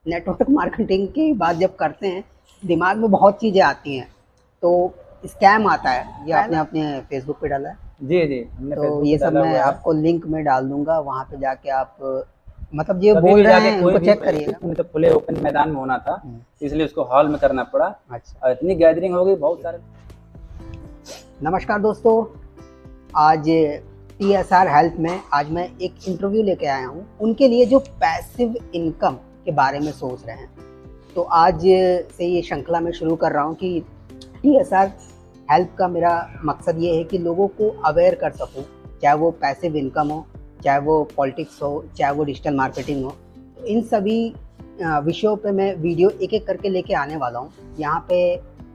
Network marketing की बात जब करते हैं दिमाग में बहुत चीज़ें आती हैं। तो स्कैम आता है, ये आपने अपने फेसबुक पे डाला है, जी, जी, हमने तो फेसबुक पे ये सब डाला मैं हुआ है। आपको लिंक में डाल दूंगा, वहाँ पे जाके आप मतलब ये कभी बोल भी रहे जाके हैं कोई उनको भी, चेक करिएगा। उसमें तो खुले ओपन मैदान में होना था, इसलिए उसको हॉल में करना पड़ा अच्छा, और इतनी गैदरिंग हो गई बहुत सारे। नमस्कार दोस्तों, आज TSR हेल्थ में आज मैं एक इंटरव्यू लेके आया हूँ उनके लिए जो पैसिव इनकम के बारे में सोच रहे हैं। तो आज से ये श्रृंखला में शुरू कर रहा हूँ कि TSR हेल्प का मेरा मकसद ये है कि लोगों को अवेयर कर सकूँ, चाहे वो पैसिव इनकम हो, चाहे वो पॉलिटिक्स हो, चाहे वो डिजिटल मार्केटिंग हो। तो इन सभी विषयों पे मैं वीडियो एक एक करके लेके आने वाला हूँ। यहाँ पे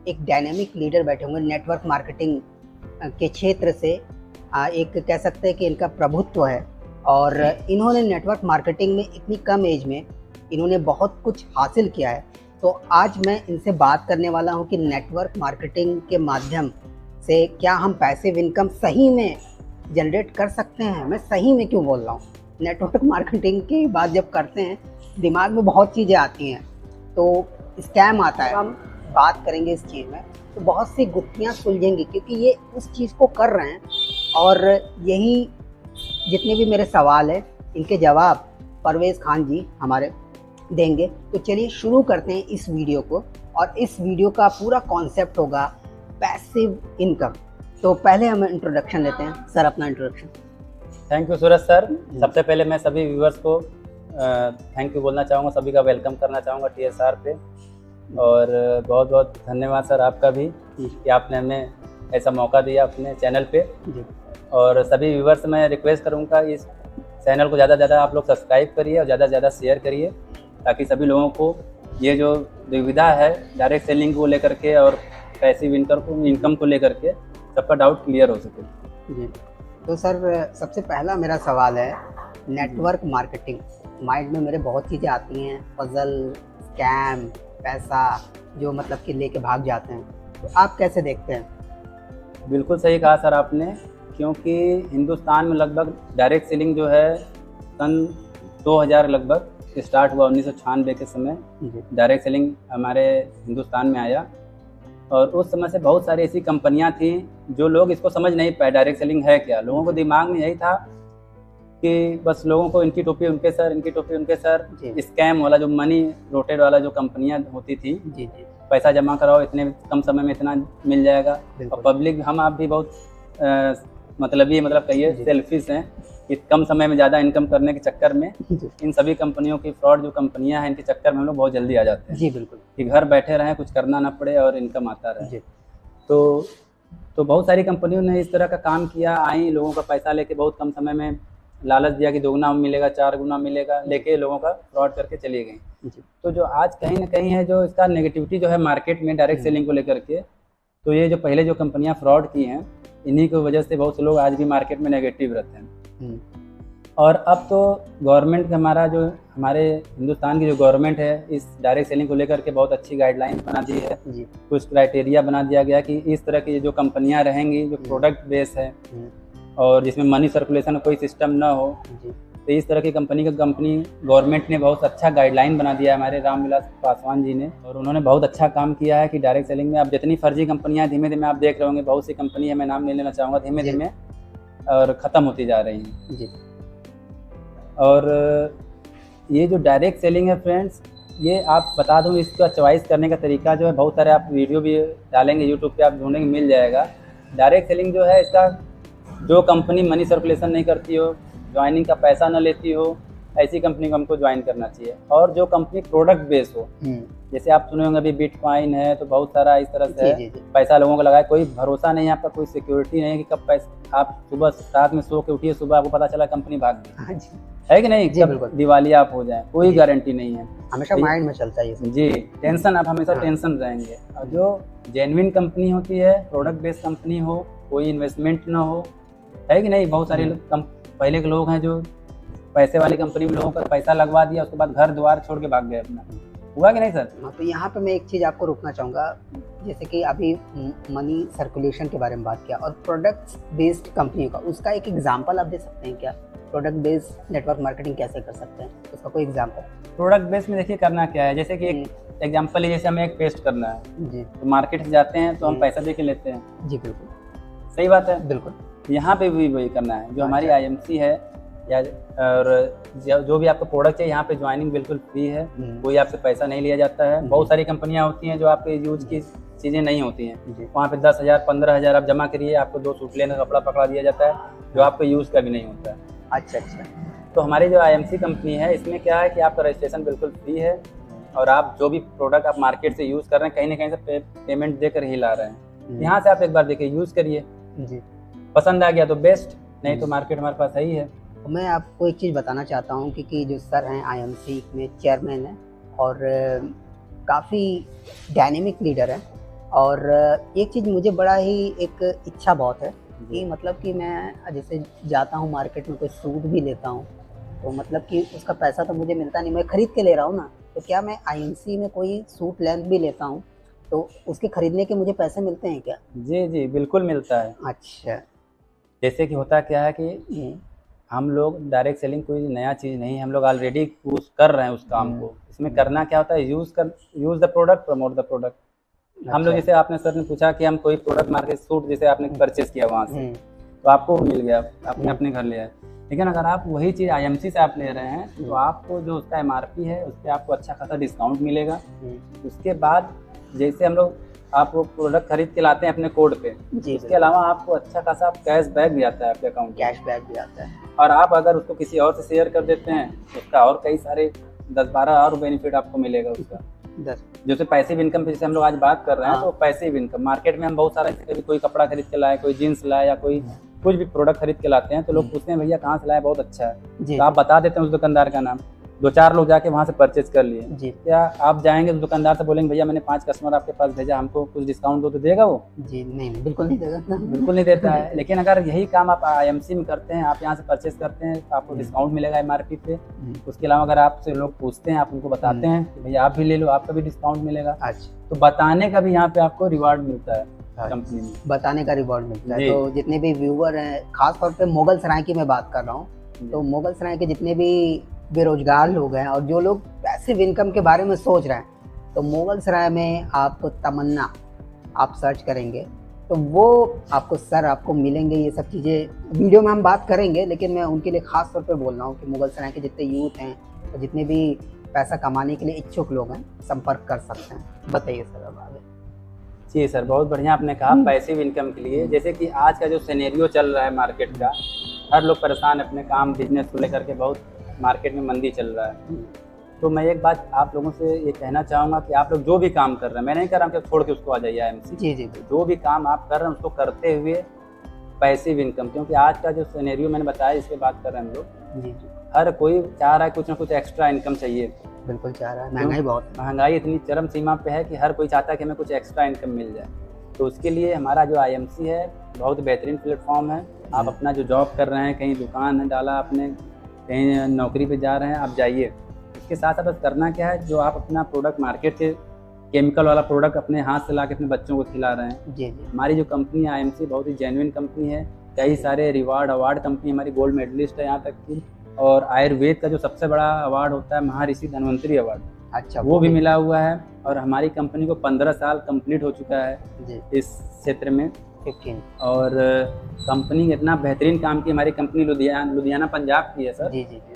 एक डायनेमिक लीडर बैठे होंगे नेटवर्क मार्केटिंग के क्षेत्र से, एक कह सकते हैं कि इनका प्रभुत्व है और इन्होंने नेटवर्क मार्केटिंग में इतनी कम एज में इन्होंने बहुत कुछ हासिल किया है। तो आज मैं इनसे बात करने वाला हूं कि नेटवर्क मार्केटिंग के माध्यम से क्या हम पैसिव इनकम सही में जनरेट कर सकते हैं। मैं सही में क्यों बोल रहा हूँ, नेटवर्क मार्केटिंग की बात जब करते हैं दिमाग में बहुत चीज़ें आती हैं, तो स्कैम आता है। हम बात करेंगे इस चीज़ में तो बहुत सी गुत्थियाँ सुलझेंगी, क्योंकि ये उस चीज़ को कर रहे हैं और यही जितने भी मेरे सवाल हैं इनके जवाब परवेज़ खान जी हमारे देंगे। तो चलिए शुरू करते हैं इस वीडियो को, और इस वीडियो का पूरा कॉन्सेप्ट होगा पैसिव इनकम। तो पहले हम इंट्रोडक्शन लेते हैं, सर अपना introduction. Thank you Suraj sir. सबसे पहले मैं सभी व्यूअर्स को थैंक यू बोलना चाहूँगा, सभी का वेलकम करना चाहूँगा TSR पे, और बहुत बहुत धन्यवाद सर आपका भी कि आपने हमें ऐसा मौका दिया अपने चैनल पे। और सभी व्यूअर्स मैं रिक्वेस्ट करूँगा इस चैनल को ज़्यादा से ज़्यादा आप लोग सब्सक्राइब करिए और ज़्यादा से ज़्यादा शेयर करिए, ताकि सभी लोगों को ये जो दुविधा है डायरेक्ट सेलिंग को लेकर के और पैसिव इनकम को लेकर के सबका डाउट क्लियर हो सके। जी, तो सर सबसे पहला मेरा सवाल है, नेटवर्क मार्केटिंग माइंड में मेरे बहुत चीज़ें आती हैं, पजल, स्कैम, पैसा जो मतलब कि लेके भाग जाते हैं, तो आप कैसे देखते हैं? बिल्कुल सही कहा सर आपने, क्योंकि हिंदुस्तान में लगभग डायरेक्ट सेलिंग जो है सन 2000 लगभग स्टार्ट हुआ, 1996 के समय डायरेक्ट सेलिंग हमारे हिंदुस्तान में आया। और उस समय से बहुत सारी ऐसी कंपनियां थी जो लोग इसको समझ नहीं पाए डायरेक्ट सेलिंग है क्या। लोगों को दिमाग में यही था कि बस लोगों को इनकी टोपी उनके सर, इनकी टोपी उनके सर, स्कैम वाला जो मनी रोटेड वाला जो कंपनियां होती थी, जी जी, पैसा जमा कराओ इतने कम समय में इतना मिल जाएगा। और पब्लिक हम आप भी बहुत मतलब कहिए सेल्फिश हैं कि कम समय में ज़्यादा इनकम करने के चक्कर में इन सभी कंपनियों की फ्रॉड जो कंपनियां हैं इनके चक्कर में हम लोग बहुत जल्दी आ जाते हैं। जी बिल्कुल, कि घर बैठे रहें, कुछ करना ना पड़े और इनकम आता रहे। तो बहुत सारी कंपनियों ने इस तरह का काम किया, आई लोगों का पैसा लेके बहुत कम समय में लालच दिया कि 2 गुना मिलेगा, 4 गुना मिलेगा, लेके लोगों का फ्रॉड करके चली गई। तो जो आज कहीं ना कहीं है जो इसका नेगेटिविटी जो है मार्केट में डायरेक्ट सेलिंग को लेकर के, तो ये जो पहले जो कंपनियां फ्रॉड की हैं इन्हीं की वजह से बहुत से लोग आज भी मार्केट में नेगेटिव रहते हैं। और अब तो गवर्नमेंट हमारा जो हमारे हिंदुस्तान की जो गवर्नमेंट है इस डायरेक्ट सेलिंग को लेकर के बहुत अच्छी गाइडलाइन बना दी है, कुछ क्राइटेरिया बना दिया गया कि इस तरह की जो कंपनियां रहेंगी जो प्रोडक्ट बेस है और जिसमें मनी सर्कुलेशन का कोई सिस्टम ना हो, तो इस तरह की कंपनी गवर्नमेंट ने बहुत अच्छा गाइडलाइन बना दिया है हमारे रामविलास पासवान जी ने। और उन्होंने बहुत अच्छा काम किया है कि डायरेक्ट सेलिंग में अब जितनी फर्जी कंपनियां धीमे धीमे आप देख रहे होंगे, बहुत सी कंपनी है, मैं नाम नहीं लेना चाहूँगा, धीमे धीमे और ख़त्म होती जा रही हैं जी। और ये जो डायरेक्ट सेलिंग है फ्रेंड्स, ये आप बता दूं इसका चॉइस करने का तरीका जो है, बहुत सारे आप वीडियो भी डालेंगे यूट्यूब पे, आप ढूंढेंगे मिल जाएगा। डायरेक्ट सेलिंग जो है इसका जो कंपनी मनी सर्कुलेशन नहीं करती हो, ज्वाइनिंग का पैसा न लेती हो, ऐसी कंपनी को हमको ज्वाइन करना चाहिए। और जो कंपनी प्रोडक्ट बेस हो, जैसे आप सुने होंगे अभी बिटकॉइन है, तो बहुत सारा इस तरह से है, पैसा लोगों को लगाए, कोई भरोसा नहीं है आपका, कोई सिक्योरिटी नहीं है कि कब पैसा आप सुबह रात में सो के उठिए, सुबह आपको पता चला कंपनी भाग गई, है कि नहीं, कब दिवालिया आप हो जाए, कोई गारंटी नहीं है, हमेशा माइंड में चलता है जी। टेंशन, आप हमेशा टेंशन रहेंगे। और जो जेन्युइन कंपनी होती है, प्रोडक्ट बेस्ड कंपनी हो, कोई इन्वेस्टमेंट ना हो, है कि नहीं, बहुत सारे पहले के लोग हैं जो पैसे वाली कंपनी में लोगों का पैसा लगवा दिया, उसके बाद घर द्वार छोड़ के भाग गए अपना, हुआ कि नहीं सर? हाँ, तो यहाँ पे मैं एक चीज़ आपको रोकना चाहूँगा, जैसे कि अभी मनी सर्कुलेशन के बारे में बात किया और प्रोडक्ट्स बेस्ड कंपनियों का, उसका एक एग्जांपल आप दे सकते हैं क्या? प्रोडक्ट बेस्ड नेटवर्क मार्केटिंग कैसे कर सकते हैं, उसका कोई एग्जांपल? प्रोडक्ट बेस में देखिए करना क्या है, जैसे कि एक एग्जांपल है, जैसे हमें एक पेस्ट करना है जी तो मार्केट से जाते हैं तो हम पैसा दे के लेते हैं। जी बिल्कुल सही बात है। बिल्कुल। यहाँ पे भी वही करना है, जो हमारी आईएमसी है या और जो भी आपको प्रोडक्ट चाहिए, यहाँ पे ज्वाइनिंग बिल्कुल फ्री है, कोई आपसे पैसा नहीं लिया जाता है। बहुत सारी कंपनियाँ होती हैं जो आपके यूज की चीज़ें नहीं होती हैं, वहाँ पे 10,000 15,000 आप जमा करिए, आपको 2 सूट लेने का कपड़ा पकड़ा दिया जाता है जो आपके यूज़ का भी नहीं होता है। अच्छा अच्छा। तो हमारी जो आईएमसी कंपनी है, इसमें क्या है कि आपका रजिस्ट्रेशन बिल्कुल फ्री है और आप जो भी प्रोडक्ट आप मार्केट से यूज़ कर रहे हैं, कहीं ना कहीं से पेमेंट देकर ही ला रहे हैं। यहाँ से आप एक बार देखिए, यूज़ करिए, जी पसंद आ गया तो बेस्ट, नहीं तो मार्केट हमारे पास सही है। मैं आपको एक चीज़ बताना चाहता हूँ कि जो सर हैं आईएमसी में चेयरमैन हैं और काफ़ी डायनेमिक लीडर हैं, और एक चीज़ मुझे बड़ा ही एक इच्छा बहुत है कि मतलब कि मैं जैसे जाता हूँ मार्केट में कोई सूट भी लेता हूँ तो मतलब कि उसका पैसा तो मुझे मिलता नहीं, मैं ख़रीद के ले रहा हूँ ना, तो क्या मैं आईएमसी में कोई सूट लेंथ भी लेता हूँ तो उसके ख़रीदने के मुझे पैसे मिलते हैं क्या? जी जी बिल्कुल मिलता है। अच्छा। जैसे कि होता क्या है कि हम लोग डायरेक्ट सेलिंग कोई नया चीज़ नहीं है, हम लोग ऑलरेडी कर रहे हैं उस काम को। इसमें करना क्या होता है, use the product, promote the product. हम लोग जैसे आपने सर ने पूछा कि हम कोई प्रोडक्ट मार्केट सूट जैसे आपने परचेज किया वहाँ से तो आपको मिल गया, आपने अपने घर लिया है, लेकिन अगर आप वही चीज़ आईएमसी से आप ले रहे हैं तो आपको जो उसका एमआरपी है उस पर आपको अच्छा खासा डिस्काउंट मिलेगा। उसके बाद जैसे हम लोग आप वो प्रोडक्ट खरीद के लाते हैं अपने कोड पे, इसके अलावा आपको अच्छा खासा कैश बैक भी आता है आपके अकाउंट, कैश बैक भी आता है, और आप अगर उसको किसी और से शेयर कर देते हैं तो उसका और कई सारे 10-12 और बेनिफिट आपको मिलेगा उसका। जैसे पैसिव इनकम पे जैसे हम लोग आज बात कर रहे हैं, तो पैसिव इनकम मार्केट में हम बहुत सारा, कभी कोई कपड़ा खरीद के लाए, कोई जीन्स लाए या कोई कुछ भी प्रोडक्ट खरीद के लाते हैं तो लोग पूछते हैं भैया कहाँ से लाए, बहुत अच्छा है, तो आप बता देते हैं उस दुकानदार का नाम, 2-4 लोग जाके वहाँ से परचेज कर लिए जी। क्या आप जाएंगे तो दुकानदार से बोलेंगे भैया मैंने 5 कस्टमर आपके पास भेजा, हमको कुछ डिस्काउंट दो, तो देगा वो? जी नहीं, बिल्कुल नहीं देगा, बिल्कुल नहीं देता है। लेकिन अगर यही काम आप आईएमसी में करते हैं, आप यहाँ से परचेज करते हैं तो आपको डिस्काउंट मिलेगा एमआरपी पे। उसके अलावा अगर आपसे लोग पूछते हैं, आप उनको बताते हैं कि भैया आप भी ले लो, आपका भी डिस्काउंट मिलेगा। अच्छा, तो बताने का भी यहाँ पे आपको रिवार्ड मिलता है, कंपनी में बताने का रिवॉर्ड मिलता है। तो जितने भी व्यूअर हैं, खास तौर पे मुगल सराय की मैं बात कर रहा हूँ, तो मुगल सराय के जितने भी बेरोजगार लोग हैं और जो लोग पैसिव इनकम के बारे में सोच रहे हैं, तो मुगल सराय में आपको तमन्ना आप सर्च करेंगे तो वो आपको सर आपको मिलेंगे। ये सब चीज़ें वीडियो में हम बात करेंगे, लेकिन मैं उनके लिए ख़ास तौर पे बोल रहा हूँ कि मुगल सराय के जितने यूथ हैं और जितने भी पैसा कमाने के लिए इच्छुक लोग हैं, संपर्क कर सकते हैं। बताइए सर अब आगे। जी सर, बहुत बढ़िया आपने कहा पैसिव इनकम के लिए। जैसे कि आज का जो सिनेरियो चल रहा है मार्केट का, हर लोग परेशान अपने काम बिजनेस को लेकर के, बहुत मार्केट में मंदी चल रहा है। तो मैं एक बात आप लोगों से ये कहना चाहूँगा कि आप लोग जो भी काम कर रहे हैं, मैं नहीं कह रहा हूँ कि छोड़ के उसको आ जाइए आईएमसी। जी जी, जो भी काम आप कर रहे हैं उसको करते हुए पैसिव इनकम, क्योंकि आज का जो सिनेरियो मैंने बताया इस पर बात कर रहे हैं हम लोग। जी जी, हर कोई चाह रहा है कुछ ना कुछ एक्स्ट्रा इनकम चाहिए। बिल्कुल चाह रहा है, महंगाई बहुत, महंगाई इतनी चरम सीमा पे है कि हर कोई चाहता है कि हमें कुछ एक्स्ट्रा इनकम मिल जाए। तो उसके लिए हमारा जो आईएमसी है बहुत बेहतरीन प्लेटफॉर्म है। आप अपना जो जॉब कर रहे हैं, कहीं दुकान है डाला आपने, कहीं नौकरी पे जा रहे हैं, आप जाइए। इसके साथ साथ बस करना क्या है, जो आप अपना प्रोडक्ट मार्केट से केमिकल वाला प्रोडक्ट अपने हाथ से ला के अपने बच्चों को खिला रहे हैं। जी जी, हमारी जो कंपनी है आईएमसी बहुत ही जेन्युइन कंपनी है। कई सारे रिवार्ड अवार्ड कंपनी, हमारी गोल्ड मेडलिस्ट है यहाँ तक की, और आयुर्वेद का जो सबसे बड़ा अवार्ड होता है महर्षि धन्वंतरी अवार्ड, अच्छा, वो भी मिला हुआ है। और हमारी कंपनी को 15 साल कंप्लीट हो चुका है इस क्षेत्र में। और कंपनी इतना बेहतरीन काम की, हमारी कंपनी लुधियाना पंजाब की है सर। जी जी जी,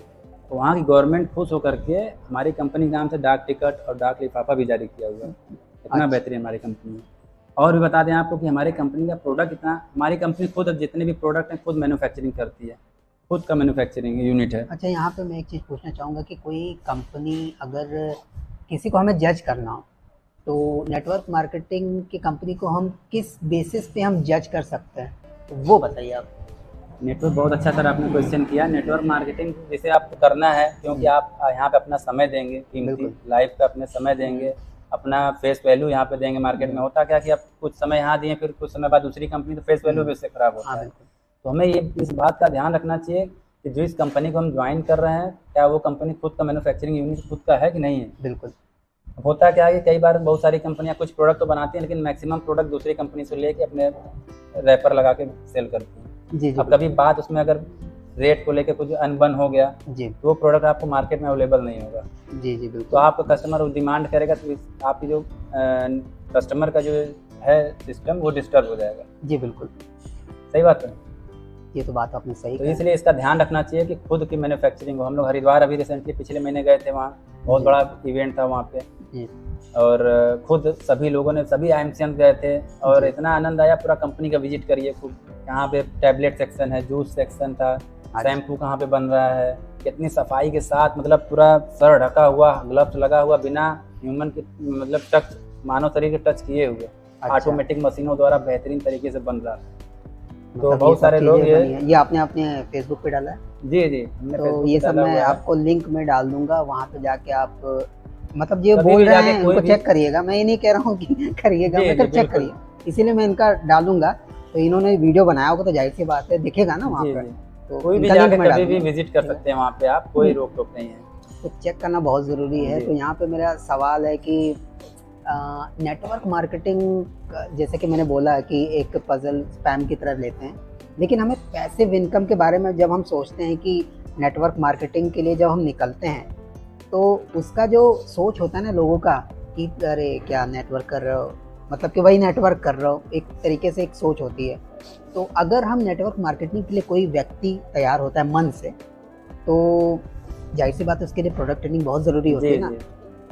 तो वहाँ की गवर्नमेंट खुश होकर के हमारी कंपनी के नाम से डाक टिकट और डाक लिफाफा भी जारी किया हुआ है। इतना बेहतरीन हमारी कंपनी है। और भी बता दें आपको कि हमारी कंपनी का प्रोडक्ट इतना, हमारी कंपनी खुद जितने भी प्रोडक्ट हैं खुद मैन्युफैक्चरिंग करती है, खुद का मैन्युफैक्चरिंग यूनिट है। अच्छा, यहाँ पे मैं एक चीज़ पूछना चाहूँगा कि कोई कंपनी, अगर किसी को हमें जज करना हो तो नेटवर्क मार्केटिंग की कंपनी को हम किस बेसिस पे हम जज कर सकते हैं, तो वो बताइए आप। नेटवर्क, बहुत अच्छा सर आपने क्वेश्चन किया। नेटवर्क मार्केटिंग जैसे आपको करना है, क्योंकि आप यहाँ पे अपना समय देंगे, कीमती लाइफ पे अपने समय देंगे, अपना फेस वैल्यू यहाँ पे देंगे। मार्केट में होता क्या कि आप कुछ समय यहाँ दिए, फिर कुछ समय बाद दूसरी कंपनी, तो फेस वैल्यू भी उससे खराब होता है। तो हमें ये इस बात का ध्यान रखना चाहिए कि जो इस कंपनी को हम ज्वाइन कर रहे हैं, क्या वो कंपनी खुद का मैन्युफैक्चरिंग यूनिट खुद का है कि नहीं है। बिल्कुल। होता क्या है कि कई बार बहुत सारी कंपनियां कुछ प्रोडक्ट तो बनाती हैं, लेकिन मैक्सिमम प्रोडक्ट दूसरी कंपनी से लेके अपने रैपर लगा के सेल करती हैं। जी जी, अब कभी बात उसमें अगर रेट को लेके कुछ अनबन हो गया जी तो वो प्रोडक्ट आपको मार्केट में अवेलेबल नहीं होगा। जी जी तो बिल्कुल। आपका कस्टमर डिमांड करेगा तो आपकी जो कस्टमर का जो है सिस्टम वो डिस्टर्ब हो जाएगा। जी बिल्कुल, सही बात है। ये तो बात आपने सही तो कही। इसलिए इसका ध्यान रखना चाहिए कि खुद की मैन्युफैक्चरिंग हो। हम लोग हरिद्वार अभी रिसेंटली पिछले महीने गए थे, वहाँ बहुत जी। बड़ा इवेंट था वहाँ पे, जी और खुद सभी लोगों ने, सभी IMCM गए थे और जी। इतना आनंद आया। पूरा कंपनी का विजिट करिए खूब। यहाँ पे टैबलेट सेक्शन है, जूस सेक्शन था, शैम्पू कहाँ पे बन रहा है, कितनी सफाई के साथ, मतलब पूरा सर ढका हुआ, ग्लव्स लगा हुआ, बिना ह्यूमन के मतलब टच, मानव शरीर के टच किए हुए, ऑटोमेटिक मशीनों द्वारा बेहतरीन तरीके से बन रहा है। तो मतलब बहुत सारे लोग ये आपने अपने फेसबुक पे डाला है? जी जी, हमने तो Facebook ये पे सब डाला मैं हुआ है। आपको लिंक में डाल दूंगा, वहाँ पे जाके आप मतलब जो कभी बोल भी रहे जाके हैं कोई उनको भी- चेक करिएगा। मैं ये नहीं कह रहा हूँ कि करिएगा, जी, मैं जी, चेक बिल्कुल। करिए, इसीलिए मैं इनका डालूंगा। तो इन्होंने वीडियो बनाया होगा तो जाहिर सी बात है दिखेगा ना वहाँ जी, पे। जी। तो कोई भी इनका लिंक जाके मैं डाल कभी भी दूंगा। विजिट कर सकते हैं वहाँ पे आप, कोई रोक टोक नहीं है। तो चेक करना बहुत ज़रूरी है। जी। तो यहाँ पे मेरा सवाल है कि नेटवर्क मार्केटिंग, जैसे कि मैंने बोला कि एक पजल स्पैम की तरह लेते हैं, लेकिन हमें पैसिव इनकम के बारे में जब हम सोचते हैं कि नेटवर्क मार्केटिंग के लिए जब हम निकलते हैं, तो उसका जो सोच होता है ना लोगों का कि अरे क्या नेटवर्क कर रहे हो, मतलब कि वही नेटवर्क कर रहे हो, एक तरीके से एक सोच होती है। तो अगर हम नेटवर्क मार्केटिंग के लिए कोई व्यक्ति तैयार होता है मन से, तो जाहिर सी बात है उसके लिए प्रोडक्ट ट्रेनिंग बहुत ज़रूरी होती जी है ना। जी।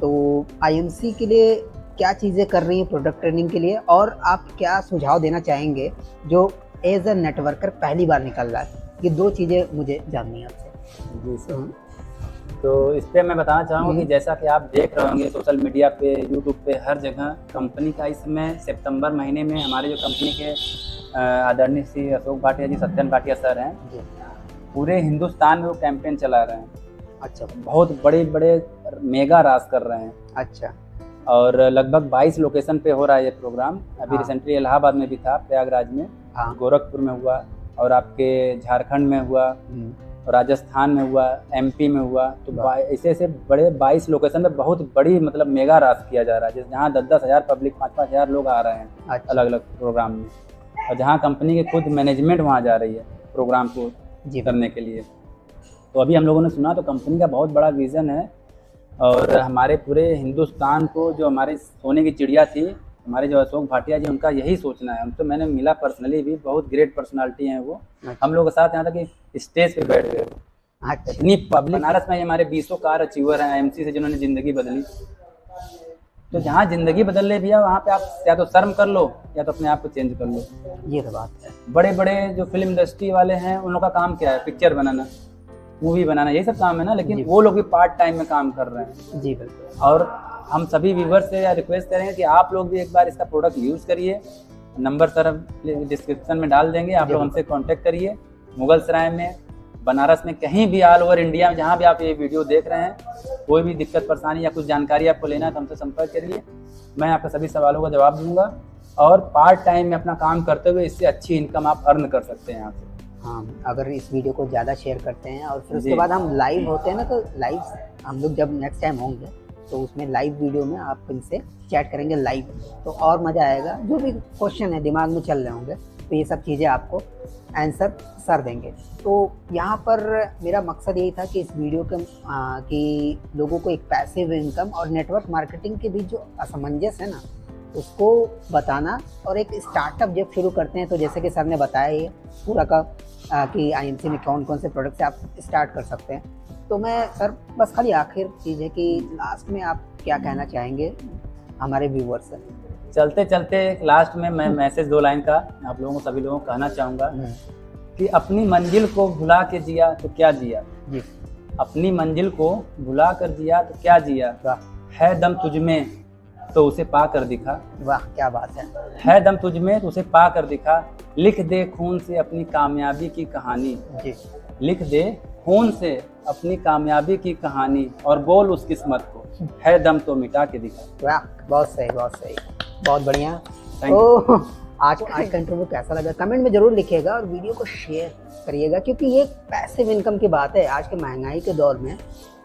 तो IMC के लिए क्या चीज़ें कर रही हैं प्रोडक्ट ट्रेनिंग के लिए, और आप क्या सुझाव देना चाहेंगे जो एज अ नेटवर्कर पहली बार निकल रहा है? ये 2 चीज़ें मुझे जाननी है आपसे। जी सर। तो इस पे मैं बताना चाहूँगा कि जैसा कि आप देख रहे होंगे सोशल मीडिया पे, यूट्यूब पे, हर जगह कंपनी का इस समय सितंबर महीने में हमारे जो कंपनी के आदरणीय श्री अशोक भाटिया जी, सत्यन भाटिया सर हैं, जी। पूरे हिंदुस्तान में वो कैंपेन चला रहे हैं। अच्छा बहुत बड़े बड़े मेगा रास कर रहे हैं, अच्छा और लगभग 22 लोकेशन पे हो रहा है ये प्रोग्राम। अभी हाँ। रिसेंटली इलाहाबाद में भी था, प्रयागराज में, हाँ। गोरखपुर में हुआ, और आपके झारखंड में हुआ, राजस्थान में हुआ, MP में हुआ। तो ऐसे ऐसे बड़े 22 लोकेशन में बहुत बड़ी मतलब मेगा रास किया जा रहा है, जहाँ 10-10 हज़ार पब्लिक, 5-5 हज़ार लोग आ रहे हैं अच्छा। अलग अलग प्रोग्राम में, और जहाँ कंपनी की खुद मैनेजमेंट वहाँ जा रही है प्रोग्राम को जी करने के लिए। तो अभी हम लोगों ने सुना, तो कंपनी का बहुत बड़ा विज़न है, और हमारे पूरे हिंदुस्तान को, जो हमारी सोने की चिड़िया थी हमारे जो अशोक भाटिया जी, उनका यही सोचना है। उनसे मैंने मिला पर्सनली भी, बहुत ग्रेट पर्सनालिटी हैं वो। हम लोग के साथ यहाँ तक कि स्टेज पे बैठ गए। अच्छा। इतनी पब्लिक, बनारस में हमारे 20 कार अचीवर हैं IMC से, जिन्होंने ज़िंदगी बदली। तो जहाँ ज़िंदगी बदल ले भैया, वहाँ पे आप या तो शर्म कर लो या तो अपने आप को चेंज कर लो। ये तो बात है। बड़े बड़े जो फिल्म इंडस्ट्री वाले हैं, उन लोगों का काम क्या है? पिक्चर बनाना, मूवी बनाना, यही सब काम है ना। लेकिन वो लोग भी पार्ट टाइम में काम कर रहे हैं। जी बिल्कुल। और हम सभी व्यूवर्स से रिक्वेस्ट करेंगे कि आप लोग भी एक बार इसका प्रोडक्ट यूज़ करिए। नंबर सर डिस्क्रिप्शन में डाल देंगे, आप लोग हमसे कांटेक्ट करिए। मुगलसराय में, बनारस में, कहीं भी ऑल ओवर इंडिया में जहाँ भी आप ये वीडियो देख रहे हैं, कोई भी दिक्कत परेशानी या कुछ जानकारी आपको लेना है तो हमसे संपर्क करिए। मैं आपके सभी सवालों का जवाब दूंगा, और पार्ट टाइम में अपना काम करते हुए इससे अच्छी इनकम आप अर्न कर सकते हैं यहाँ से। हाँ, अगर इस वीडियो को ज़्यादा शेयर करते हैं और फिर उसके बाद हम लाइव होते हैं ना, तो लाइव हम लोग जब नेक्स्ट टाइम होंगे तो उसमें लाइव वीडियो में आप इनसे चैट करेंगे लाइव, तो और मज़ा आएगा। जो भी क्वेश्चन है दिमाग में चल रहे होंगे, तो ये सब चीज़ें आपको आंसर सर देंगे। तो यहाँ पर मेरा मकसद यही था कि इस वीडियो के कि लोगों को एक पैसिव इनकम और नेटवर्क मार्केटिंग के बीच जो असमंजस है ना, उसको बताना। और एक स्टार्टअप जब शुरू करते हैं, तो जैसे कि सर ने बताया ये पूरा का कि IMC में कौन कौन से प्रोडक्ट से आप स्टार्ट कर सकते हैं। तो मैं सर बस खाली आखिर चीज़ है कि लास्ट में आप क्या कहना चाहेंगे हमारे व्यूवर्स से? चलते चलते लास्ट में मैं मैसेज 2 लाइन का आप लोगों को, सभी लोगों को कहना चाहूँगा कि अपनी मंजिल को भुला के जिया तो क्या जिया जी। अपनी मंजिल को भुला कर जिया तो क्या जिया, है दम तुझमें तो उसे पा कर दिखा। वाह, क्या बात है दम तुझमें तो उसे पा कर दिखा। लिख दे खून से अपनी कामयाबी की कहानी जी। लिख दे खून से अपनी कामयाबी की कहानी, और बोल उस किस्मत को, है दम तो मिटा के दिखा। वाह, बहुत सही, बहुत सही, बहुत बढ़िया। Thank तो आज का इंटरव्यू कैसा लगा कमेंट में ज़रूर लिखिएगा, और वीडियो को शेयर करिएगा, क्योंकि ये पैसिव इनकम की बात है आज के महंगाई के दौर में।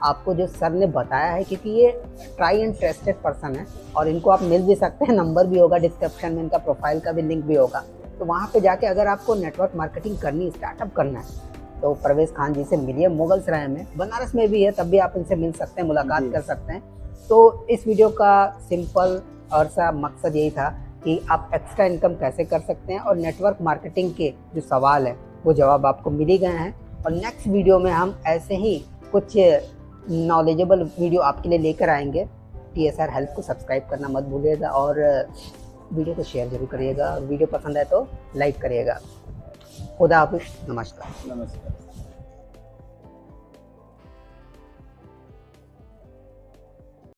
आपको जो सर ने बताया है, क्योंकि ये ट्राई एंड ट्रस्टेड पर्सन है, और इनको आप मिल भी सकते हैं, नंबर भी होगा डिस्क्रिप्शन में, इनका प्रोफाइल का भी लिंक भी होगा। तो वहाँ पे जाके अगर आपको नेटवर्क मार्केटिंग करनी, स्टार्टअप करना है, तो परवेज़ खान जी से मिलिए। मुगलसराय में, बनारस में भी है, तब भी आप इनसे मिल सकते हैं, मुलाकात कर सकते हैं। तो इस वीडियो का सिंपल और सा मकसद यही था कि आप एक्स्ट्रा इनकम कैसे कर सकते हैं, और नेटवर्क मार्केटिंग के जो सवाल है वो जवाब आपको मिल ही गए हैं। और नेक्स्ट वीडियो में हम ऐसे ही कुछ नॉलेजेबल वीडियो आपके लिए लेकर आएंगे। TSR हेल्थ को सब्सक्राइब करना मत भूलिएगा और वीडियो को शेयर जरूर करिएगा। वीडियो पसंद आए तो लाइक करिएगा। खुदा हाफिज़, नमस्कार। नमस्कार।